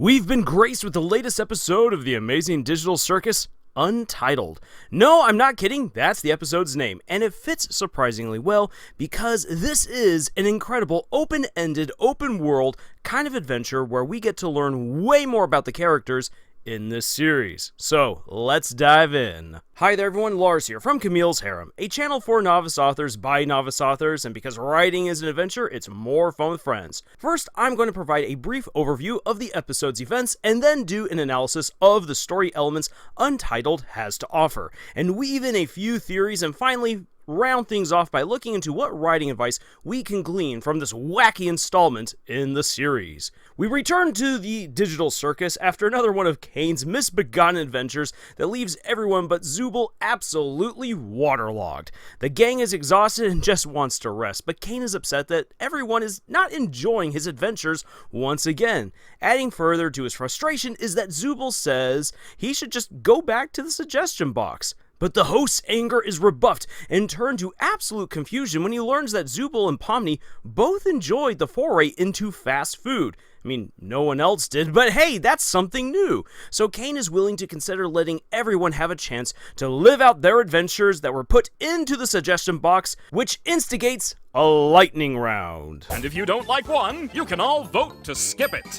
We've been graced with the latest episode of the amazing digital circus, Untitled. No, I'm not kidding, that's the episode's name, and it fits surprisingly well because this is an incredible open-ended, open-world kind of adventure where we get to learn way more about the characters in this series. So, let's dive in. Hi there everyone, Lars here from Camille's Harem, a channel for novice authors by novice authors, and because writing is an adventure, it's more fun with friends. First, I'm going to provide a brief overview of the episode's events, and then do an analysis of the story elements Untitled has to offer, and weave in a few theories, and finally, round things off by looking into what writing advice we can glean from this wacky installment in the series. We return to the digital circus after another one of Caine's misbegotten adventures that leaves everyone but Zooble absolutely waterlogged. The gang is exhausted and just wants to rest, but Caine is upset that everyone is not enjoying his adventures once again. Adding further to his frustration is that Zooble says he should just go back to the suggestion box. But the host's anger is rebuffed and turned to absolute confusion when he learns that Zooble and Pomni both enjoyed the foray into fast food. I mean, no one else did, but hey, that's something new. So Caine is willing to consider letting everyone have a chance to live out their adventures that were put into the suggestion box, which instigates a lightning round. And if you don't like one, you can all vote to skip it.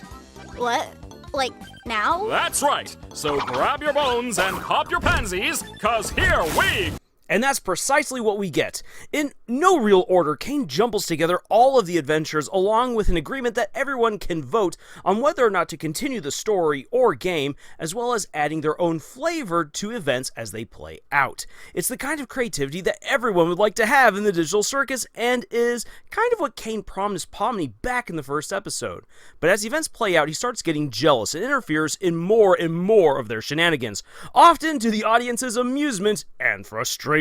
What? Like, now? That's right. So grab your bones and pop your pansies, cause here we... And that's precisely what we get. In no real order, Caine jumbles together all of the adventures along with an agreement that everyone can vote on whether or not to continue the story or game, as well as adding their own flavor to events as they play out. It's the kind of creativity that everyone would like to have in the digital circus, and is kind of what Caine promised Pomni back in the first episode. But as events play out, he starts getting jealous and interferes in more and more of their shenanigans, often to the audience's amusement and frustration.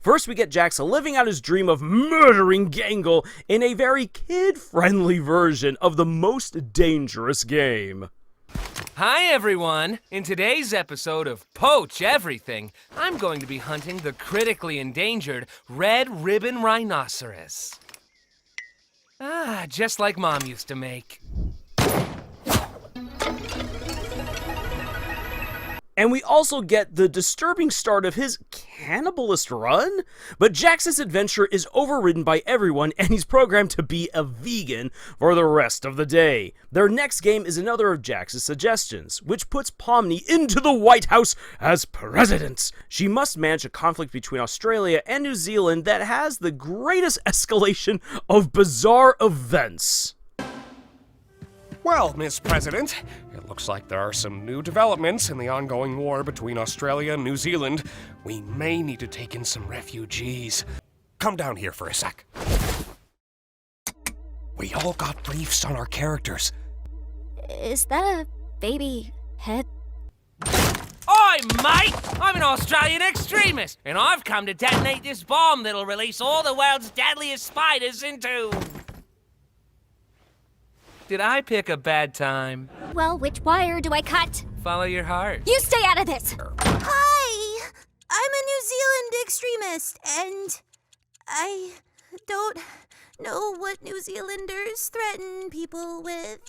First, we get Jackson living out his dream of murdering Gangle in a very kid-friendly version of the most dangerous game. Hi everyone! In today's episode of Poach Everything, I'm going to be hunting the critically endangered red ribbon rhinoceros. Ah, just like Mom used to make. And we also get the disturbing start of his cannibalist run? But Jax's adventure is overridden by everyone, and he's programmed to be a vegan for the rest of the day. Their next game is another of Jax's suggestions, which puts Pomni into the White House as president. She must manage a conflict between Australia and New Zealand that has the greatest escalation of bizarre events. Well, Miss President, it looks like there are some new developments in the ongoing war between Australia and New Zealand. We may need to take in some refugees. Come down here for a sec. We all got briefs on our characters. Is that a baby head? Oi, mate! I'm an Australian extremist, and I've come to detonate this bomb that'll release all the world's deadliest spiders into... Did I pick a bad time? Well, which wire do I cut? Follow your heart. You stay out of this! Hi! I'm a New Zealand extremist, and I don't know what New Zealanders threaten people with.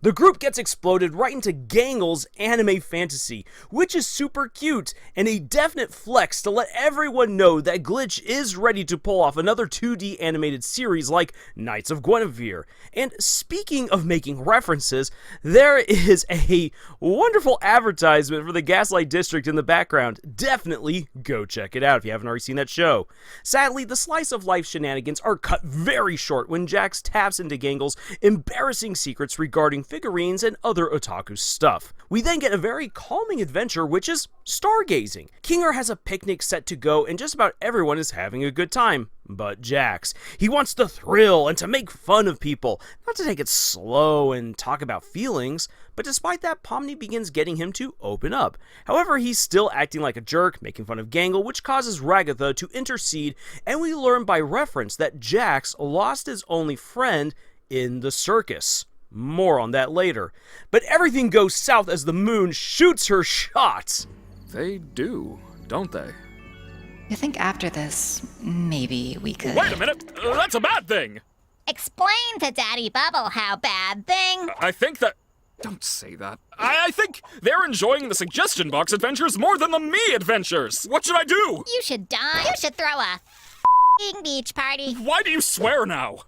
The group gets exploded right into Gangle's anime fantasy, which is super cute, and a definite flex to let everyone know that Glitch is ready to pull off another 2D animated series like Knights of Guinevere. And speaking of making references, there is a wonderful advertisement for the Gaslight District in the background. Definitely go check it out if you haven't already seen that show. Sadly, the slice of life shenanigans are cut very short when Jax taps into Gangle's embarrassing secrets regarding figurines and other otaku stuff. We then get a very calming adventure, which is stargazing. Kinger has a picnic set to go, and just about everyone is having a good time. But Jax, he wants the thrill and to make fun of people, not to take it slow and talk about feelings, but despite that, Pomni begins getting him to open up. However, he's still acting like a jerk, making fun of Gangle, which causes Ragatha to intercede, and we learn by reference that Jax lost his only friend in the circus. More on that later. But everything goes south as the moon shoots her shot. They do, don't they? You think after this, maybe we could... Wait a minute! That's a bad thing! Explain to Daddy Bubble how bad thing. I think that... Don't say that. I think they're enjoying the suggestion box adventures more than the me adventures. What should I do? You should die. You should throw a beach party. Why do you swear now?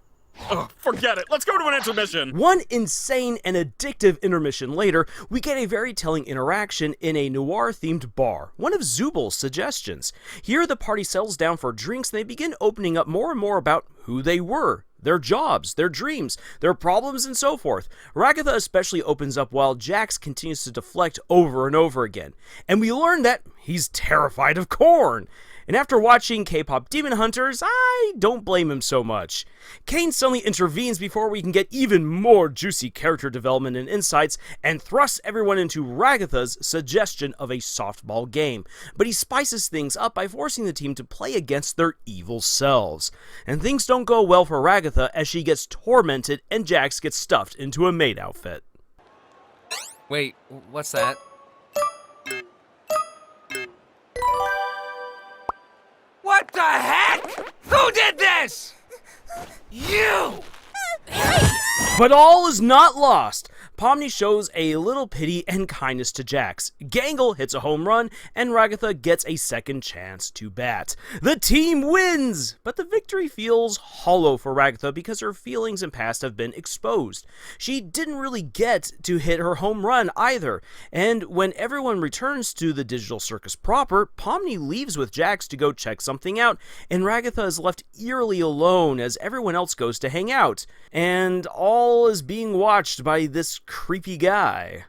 Ugh, forget it. Let's go to an intermission. One insane and addictive intermission later, we get a very telling interaction in a noir-themed bar, one of Zubal's suggestions. Here, the party settles down for drinks and they begin opening up more and more about who they were, their jobs, their dreams, their problems, and so forth. Ragatha especially opens up while Jax continues to deflect over and over again. And we learn that he's terrified of corn. And after watching K-pop Demon Hunters, I don't blame him so much. Caine suddenly intervenes before we can get even more juicy character development and insights, and thrusts everyone into Ragatha's suggestion of a softball game. But he spices things up by forcing the team to play against their evil selves. And things don't go well for Ragatha as she gets tormented and Jax gets stuffed into a maid outfit. Wait, what's that? What the heck? Who did this? You! But all is not lost. Pomni shows a little pity and kindness to Jax. Gangle hits a home run, and Ragatha gets a second chance to bat. The team wins! But the victory feels hollow for Ragatha because her feelings and past have been exposed. She didn't really get to hit her home run either, and when everyone returns to the digital circus proper, Pomni leaves with Jax to go check something out, and Ragatha is left eerily alone as everyone else goes to hang out. And all is being watched by this creepy guy.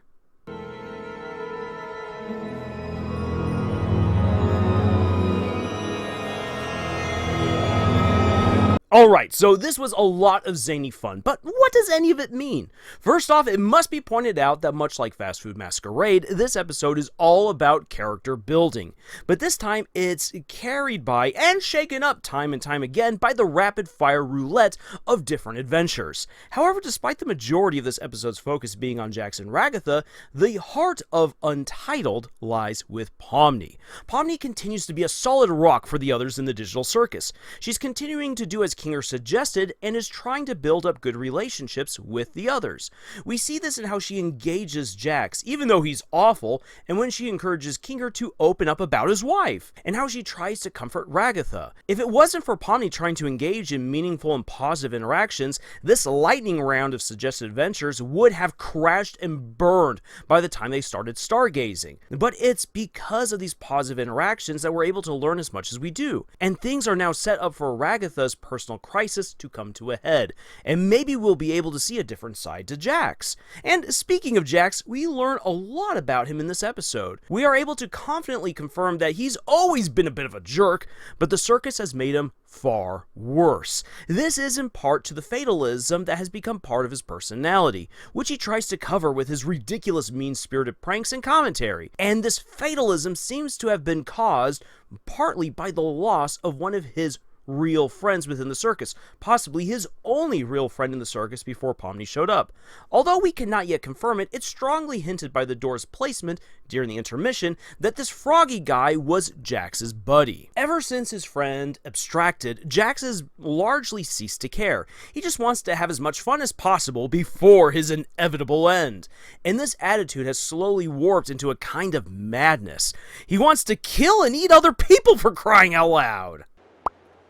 Alright, so this was a lot of zany fun, but what does any of it mean? First off, it must be pointed out that much like Fast Food Masquerade, this episode is all about character building. But this time, it's carried by, and shaken up time and time again, by the rapid-fire roulette of different adventures. However, despite the majority of this episode's focus being on Jax and Ragatha, the heart of Untitled lies with Pomni. Pomni continues to be a solid rock for the others in the digital circus. She's continuing to do as Kinger suggested and is trying to build up good relationships with the others. We see this in how she engages Jax, even though he's awful, and when she encourages Kinger to open up about his wife, and how she tries to comfort Ragatha. If it wasn't for Pomni trying to engage in meaningful and positive interactions, this lightning round of suggested adventures would have crashed and burned by the time they started stargazing. But it's because of these positive interactions that we're able to learn as much as we do, and things are now set up for Ragatha's personal crisis to come to a head, and maybe we'll be able to see a different side to Jax. And speaking of Jax, we learn a lot about him in this episode. We are able to confidently confirm that he's always been a bit of a jerk, but the circus has made him far worse. This is in part to the fatalism that has become part of his personality, which he tries to cover with his ridiculous mean-spirited pranks and commentary. And this fatalism seems to have been caused partly by the loss of one of his real friends within the circus, possibly his only real friend in the circus before Pomni showed up. Although we cannot yet confirm it, it's strongly hinted by the door's placement during the intermission that this froggy guy was Jax's buddy. Ever since his friend abstracted, Jax has largely ceased to care. He just wants to have as much fun as possible before his inevitable end. And this attitude has slowly warped into a kind of madness. He wants to kill and eat other people, for crying out loud!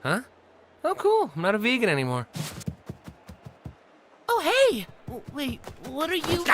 Huh? Oh, cool. I'm not a vegan anymore. Oh, hey! Wait, what are you...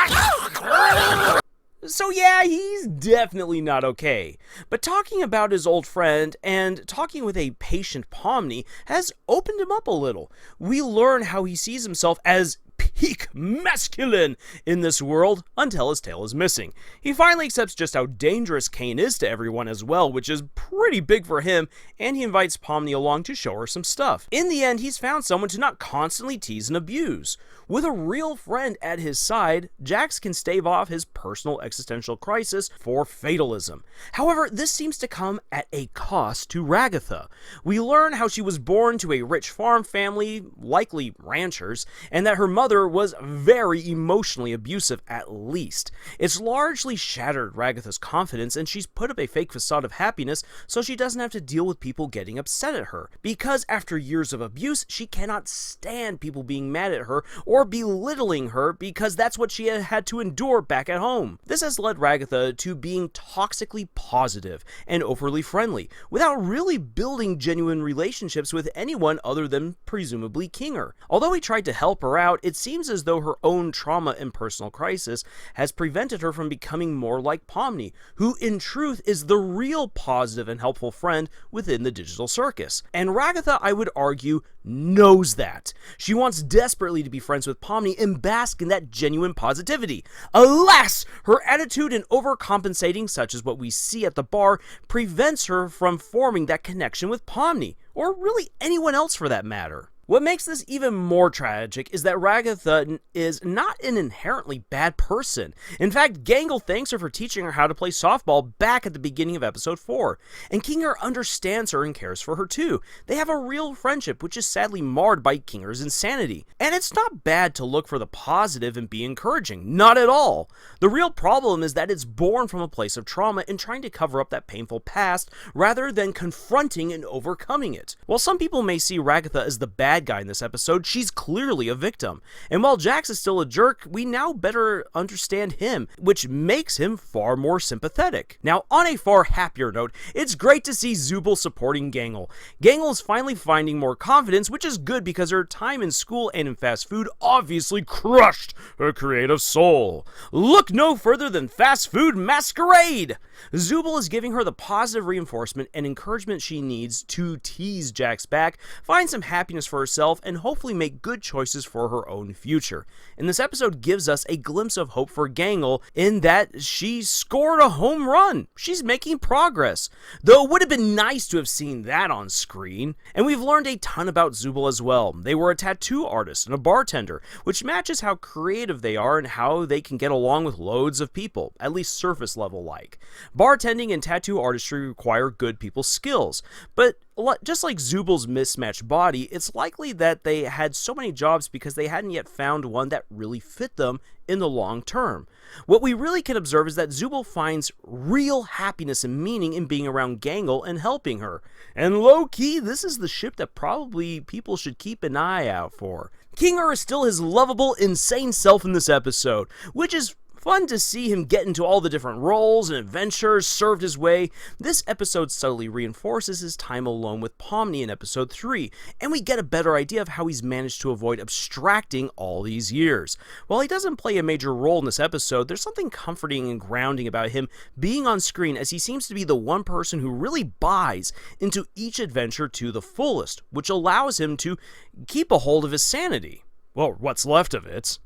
So yeah, he's definitely not okay. But talking about his old friend and talking with a patient Pomni has opened him up a little. We learn how he sees himself as peak masculine in this world until his tail is missing. He finally accepts just how dangerous Caine is to everyone as well, which is pretty big for him, and he invites Pomni along to show her some stuff. In the end, he's found someone to not constantly tease and abuse. With a real friend at his side, Jax can stave off his personal existential crisis for fatalism. However, this seems to come at a cost to Ragatha. We learn how she was born to a rich farm family, likely ranchers, and that her mother mother was very emotionally abusive, at least. It's largely shattered Ragatha's confidence, and she's put up a fake facade of happiness so she doesn't have to deal with people getting upset at her. Because after years of abuse, she cannot stand people being mad at her or belittling her, because that's what she had to endure back at home. This has led Ragatha to being toxically positive and overly friendly, without really building genuine relationships with anyone other than presumably Kinger. Although he tried to help her out, it seems as though her own trauma and personal crisis has prevented her from becoming more like Pomni, who in truth is the real positive and helpful friend within the digital circus. And Ragatha, I would argue, knows that. She wants desperately to be friends with Pomni and bask in that genuine positivity. Alas, her attitude and overcompensating, such as what we see at the bar, prevents her from forming that connection with Pomni, or really anyone else for that matter. What makes this even more tragic is that Ragatha is not an inherently bad person. In fact, Gangle thanks her for teaching her how to play softball back at the beginning of episode 4, and Kinger understands her and cares for her too. They have a real friendship, which is sadly marred by Kinger's insanity. And it's not bad to look for the positive and be encouraging, not at all. The real problem is that it's born from a place of trauma and trying to cover up that painful past rather than confronting and overcoming it. While some people may see Ragatha as the bad guy in this episode, she's clearly a victim. And while Jax is still a jerk, we now better understand him, which makes him far more sympathetic. Now, on a far happier note, it's great to see Zooble supporting Gangle. Gangle is finally finding more confidence, which is good because her time in school and in fast food obviously crushed her creative soul. Look no further than Fast Food Masquerade! Zooble is giving her the positive reinforcement and encouragement she needs to tease Jax back, find some happiness for herself, and hopefully make good choices for her own future. And this episode gives us a glimpse of hope for Gangle in that she scored a home run. She's making progress, though it would have been nice to have seen that on screen. And we've learned a ton about Zooble as well. They were a tattoo artist and a bartender, which matches how creative they are and how they can get along with loads of people, at least surface level like. Bartending and tattoo artistry require good people skills, but just like Zooble's mismatched body, it's likely that they had so many jobs because they hadn't yet found one that really fit them in the long term. What we really can observe is that Zooble finds real happiness and meaning in being around Gangle and helping her. And low-key, this is the ship that probably people should keep an eye out for. Kinger is still his lovable, insane self in this episode, which is fun to see him get into all the different roles and adventures served his way. This episode subtly reinforces his time alone with Pomni in episode 3, and we get a better idea of how he's managed to avoid abstracting all these years. While he doesn't play a major role in this episode, there's something comforting and grounding about him being on screen, as he seems to be the one person who really buys into each adventure to the fullest, which allows him to keep a hold of his sanity. Well, what's left of it.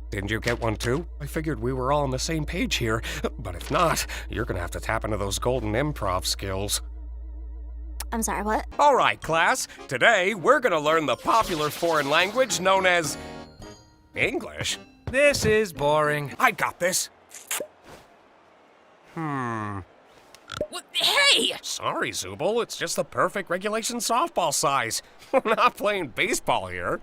Didn't you get one too? I figured we were all on the same page here, but if not, you're gonna have to tap into those golden improv skills. I'm sorry, what? All right, class. Today, we're gonna learn the popular foreign language known as English. This is boring. I got this. What? Hey! Sorry, Zooble. It's just the perfect regulation softball size. We're not playing baseball here.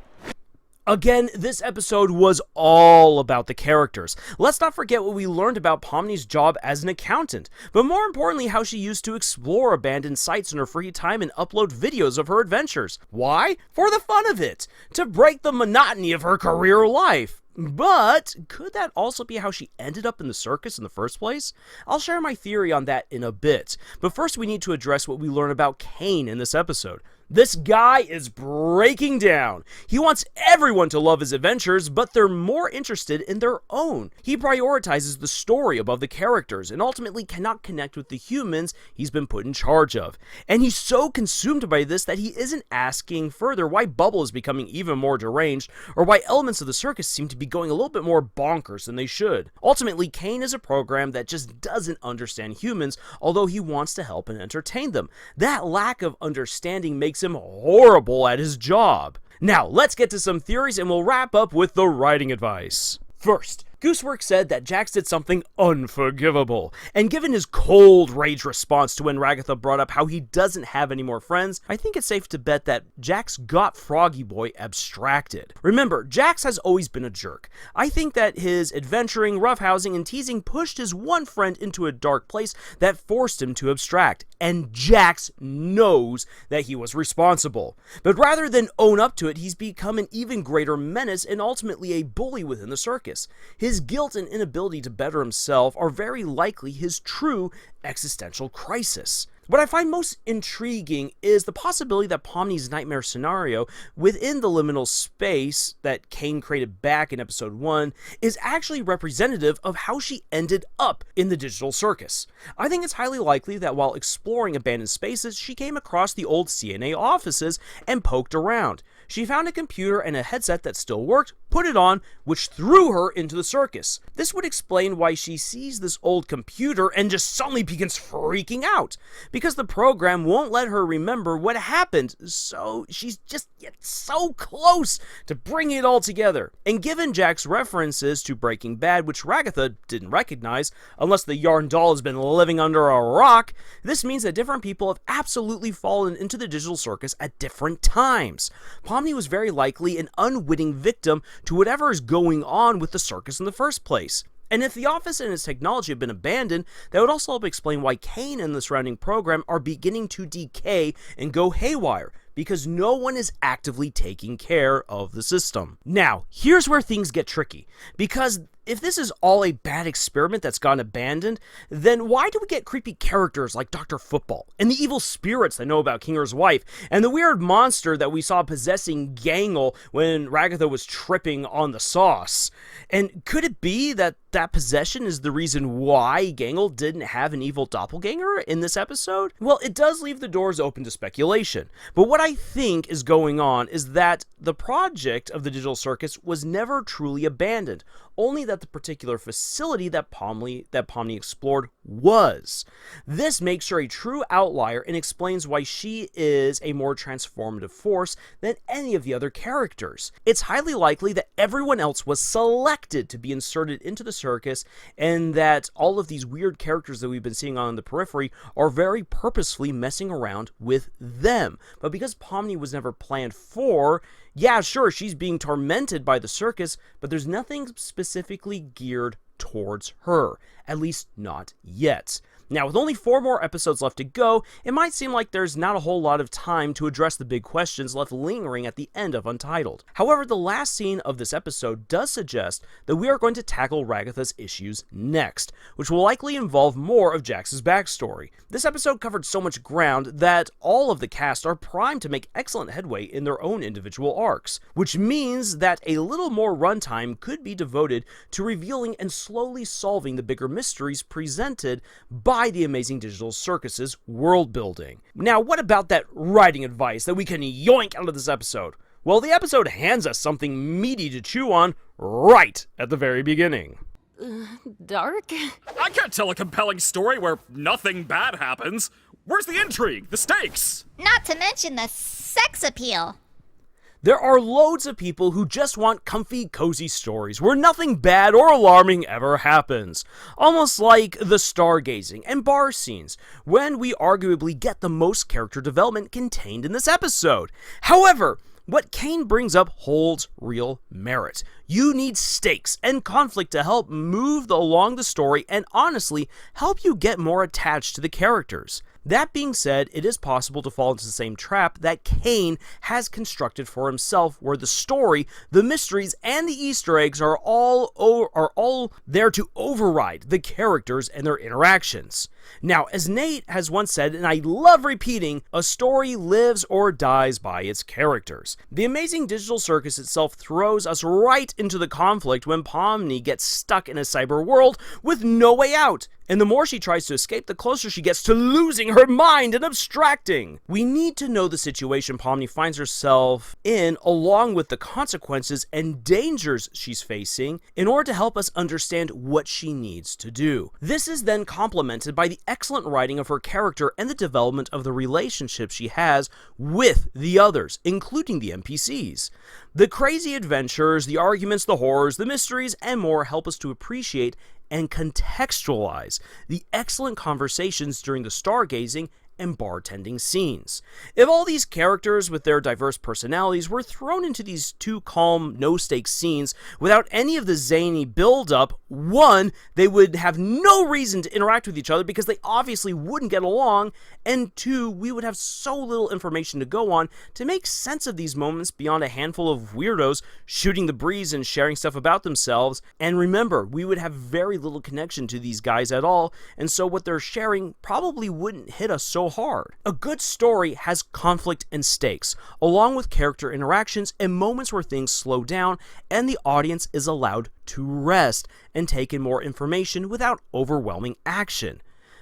Again, this episode was all about the characters. Let's not forget what we learned about Pomni's job as an accountant, but more importantly, how she used to explore abandoned sites in her free time and upload videos of her adventures. Why? For the fun of it, to break the monotony of her career life. But could that also be how she ended up in the circus in the first place? I'll share my theory on that in a bit, but first we need to address what we learn about Caine in this episode. This guy is breaking down. He wants everyone to love his adventures, but they're more interested in their own. He prioritizes the story above the characters and ultimately cannot connect with the humans he's been put in charge of. And he's so consumed by this that he isn't asking further why Bubble is becoming even more deranged, or why elements of the circus seem to be going a little bit more bonkers than they should. Ultimately, Caine is a program that just doesn't understand humans, although he wants to help and entertain them. That lack of understanding makes him horrible at his job. Now, let's get to some theories and we'll wrap up with the writing advice. First, Goosework said that Jax did something unforgivable, and given his cold rage response to when Ragatha brought up how he doesn't have any more friends, I think it's safe to bet that Jax got Froggy Boy abstracted. Remember, Jax has always been a jerk. I think that his adventuring, roughhousing, and teasing pushed his one friend into a dark place that forced him to abstract, and Jax knows that he was responsible. But rather than own up to it, he's become an even greater menace and ultimately a bully within the circus. His guilt and inability to better himself are very likely his true existential crisis. What I find most intriguing is the possibility that Pomni's nightmare scenario within the liminal space that Caine created back in episode 1 is actually representative of how she ended up in the digital circus. I think it's highly likely that while exploring abandoned spaces, she came across the old CNA offices and poked around. She found a computer and a headset that still worked, put it on, which threw her into the circus. This would explain why she sees this old computer and just suddenly begins freaking out, because the program won't let her remember what happened, so she's just so close to bringing it all together. And given Jack's references to Breaking Bad, which Ragatha didn't recognize, unless the yarn doll has been living under a rock, this means that different people have absolutely fallen into the digital circus at different times. Pomni was very likely an unwitting victim to whatever is going on with the circus in the first place. And if the office and its technology have been abandoned, that would also help explain why Caine and the surrounding program are beginning to decay and go haywire, because no one is actively taking care of the system. Now, here's where things get tricky, because if this is all a bad experiment that's gone abandoned, then why do we get creepy characters like Dr. Football, and the evil spirits that know about Kinger's wife, and the weird monster that we saw possessing Gangle when Ragatha was tripping on the sauce? And could it be that that possession is the reason why Gangle didn't have an evil doppelganger in this episode? Well, it does leave the doors open to speculation, but what I think is going on is that the project of the digital circus was never truly abandoned, only that the particular facility that Pomni explored was. This makes her a true outlier and explains why she is a more transformative force than any of the other characters. It's highly likely that everyone else was selected to be inserted into the circus, and that all of these weird characters that we've been seeing on the periphery are very purposefully messing around with them. But because Pomni was never planned for, yeah, sure, she's being tormented by the circus, but there's nothing specifically geared towards her, at least not yet. Now, with only 4 more episodes left to go, it might seem like there's not a whole lot of time to address the big questions left lingering at the end of Untitled. However, the last scene of this episode does suggest that we are going to tackle Ragatha's issues next, which will likely involve more of Jax's backstory. This episode covered so much ground that all of the cast are primed to make excellent headway in their own individual arcs, which means that a little more runtime could be devoted to revealing and slowly solving the bigger mysteries presented by the Amazing Digital Circus's world building. Now, what about that writing advice that we can yoink out of this episode? Well, the episode hands us something meaty to chew on right at the very beginning. Dark? I can't tell a compelling story where nothing bad happens. Where's the intrigue, the stakes? Not to mention the sex appeal. There are loads of people who just want comfy, cozy stories where nothing bad or alarming ever happens. Almost like the stargazing and bar scenes, when we arguably get the most character development contained in this episode. However, what Caine brings up holds real merit. You need stakes and conflict to help move along the story and honestly help you get more attached to the characters. That being said, it is possible to fall into the same trap that Caine has constructed for himself, where the story, the mysteries, and the Easter eggs are all there to override the characters and their interactions. Now, as Nate has once said, and I love repeating, a story lives or dies by its characters. The Amazing Digital Circus itself throws us right into the conflict when Pomni gets stuck in a cyber world with no way out. And the more she tries to escape, the closer she gets to losing her mind and abstracting. We need to know the situation Pomni finds herself in, along with the consequences and dangers she's facing, in order to help us understand what she needs to do. This is then complemented by the excellent writing of her character and the development of the relationship she has with the others, including the NPCs. The crazy adventures, the arguments, the horrors, the mysteries, and more help us to appreciate and contextualize the excellent conversations during the stargazing and bartending scenes. If all these characters with their diverse personalities were thrown into these two calm, no-stakes scenes without any of the zany build-up, one, they would have no reason to interact with each other because they obviously wouldn't get along, and two, we would have so little information to go on to make sense of these moments beyond a handful of weirdos shooting the breeze and sharing stuff about themselves. And remember, we would have very little connection to these guys at all, and so what they're sharing probably wouldn't hit us so hard. A good story has conflict and stakes, along with character interactions and moments where things slow down and the audience is allowed to rest and take in more information without overwhelming action.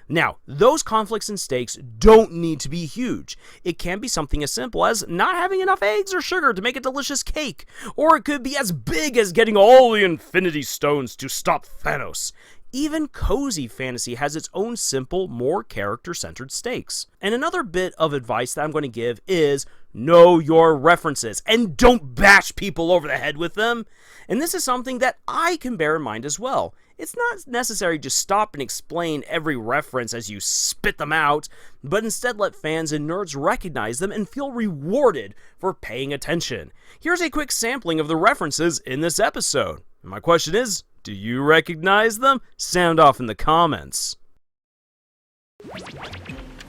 Now, those conflicts and stakes don't need to be huge. It can be something as simple as not having enough eggs or sugar to make a delicious cake, or it could be as big as getting all the Infinity Stones to stop Thanos. Even cozy fantasy has its own simple, more character-centered stakes. And another bit of advice that I'm going to give is know your references and don't bash people over the head with them. And this is something that I can bear in mind as well. It's not necessary to stop and explain every reference as you spit them out, but instead let fans and nerds recognize them and feel rewarded for paying attention. Here's a quick sampling of the references in this episode. And my question is, do you recognize them? Sound off in the comments.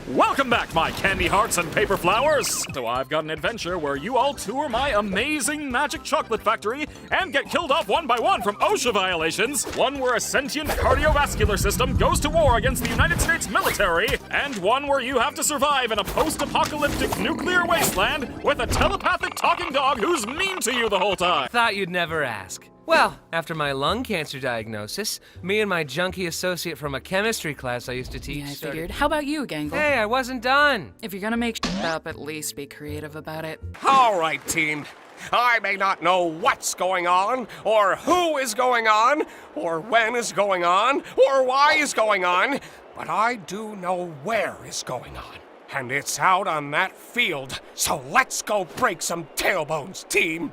Welcome back, my candy hearts and paper flowers! So I've got an adventure where you all tour my amazing magic chocolate factory and get killed off one by one from OSHA violations, one where a sentient cardiovascular system goes to war against the United States military, and one where you have to survive in a post-apocalyptic nuclear wasteland with a telepathic talking dog who's mean to you the whole time. Thought you'd never ask. Well, after my lung cancer diagnosis, me and my junkie associate from a chemistry class I used to teach Yeah, I started- figured. How about you, Gangle? Hey, I wasn't done. If you're gonna make shit up, at least be creative about it. All right, team. I may not know what's going on, or who is going on, or when is going on, or why is going on, but I do know where is going on. And it's out on that field, so let's go break some tailbones, team.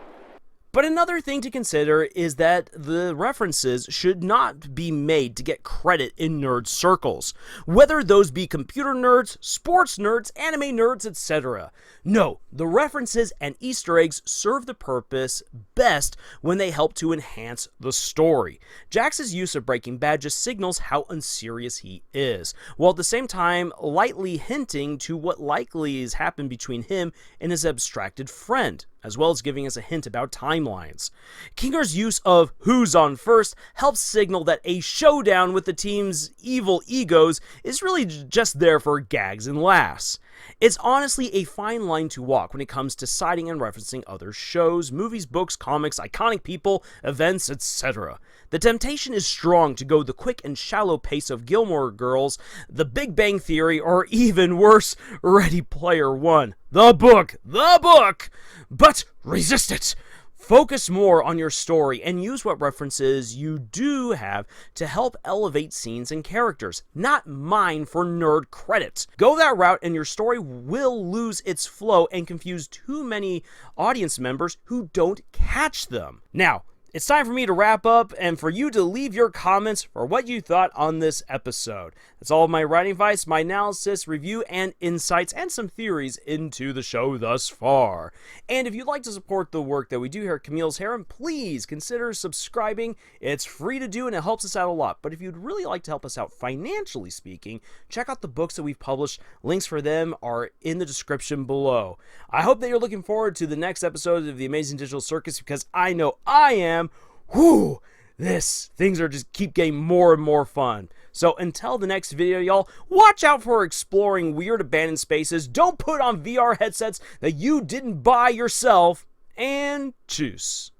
But another thing to consider is that the references should not be made to get credit in nerd circles, whether those be computer nerds, sports nerds, anime nerds, etc. No, the references and Easter eggs serve the purpose best when they help to enhance the story. Jax's use of Breaking Bad just signals how unserious he is, while at the same time lightly hinting to what likely has happened between him and his abstracted friend, as well as giving us a hint about timelines. Kinger's use of who's on first helps signal that a showdown with the team's evil egos is really just there for gags and laughs. It's honestly a fine line to walk when it comes to citing and referencing other shows, movies, books, comics, iconic people, events, etc. The temptation is strong to go the quick and shallow pace of Gilmore Girls, The Big Bang Theory, or even worse, Ready Player One. The book! But resist it! Focus more on your story and use what references you do have to help elevate scenes and characters, not mine for nerd credit. Go that route and your story will lose its flow and confuse too many audience members who don't catch them. Now, it's time for me to wrap up and for you to leave your comments for what you thought on this episode. That's all of my writing advice, my analysis, review, and insights, and some theories into the show thus far. And if you'd like to support the work that we do here at Camille's Harem, please consider subscribing. It's free to do and it helps us out a lot. But if you'd really like to help us out financially speaking, check out the books that we've published. Links for them are in the description below. I hope that you're looking forward to the next episode of the Amazing Digital Circus because I know I am. Whew! Things are just keep getting more and more fun. So until the next video, y'all, watch out for exploring weird abandoned spaces. Don't put on VR headsets that you didn't buy yourself. And tschüss.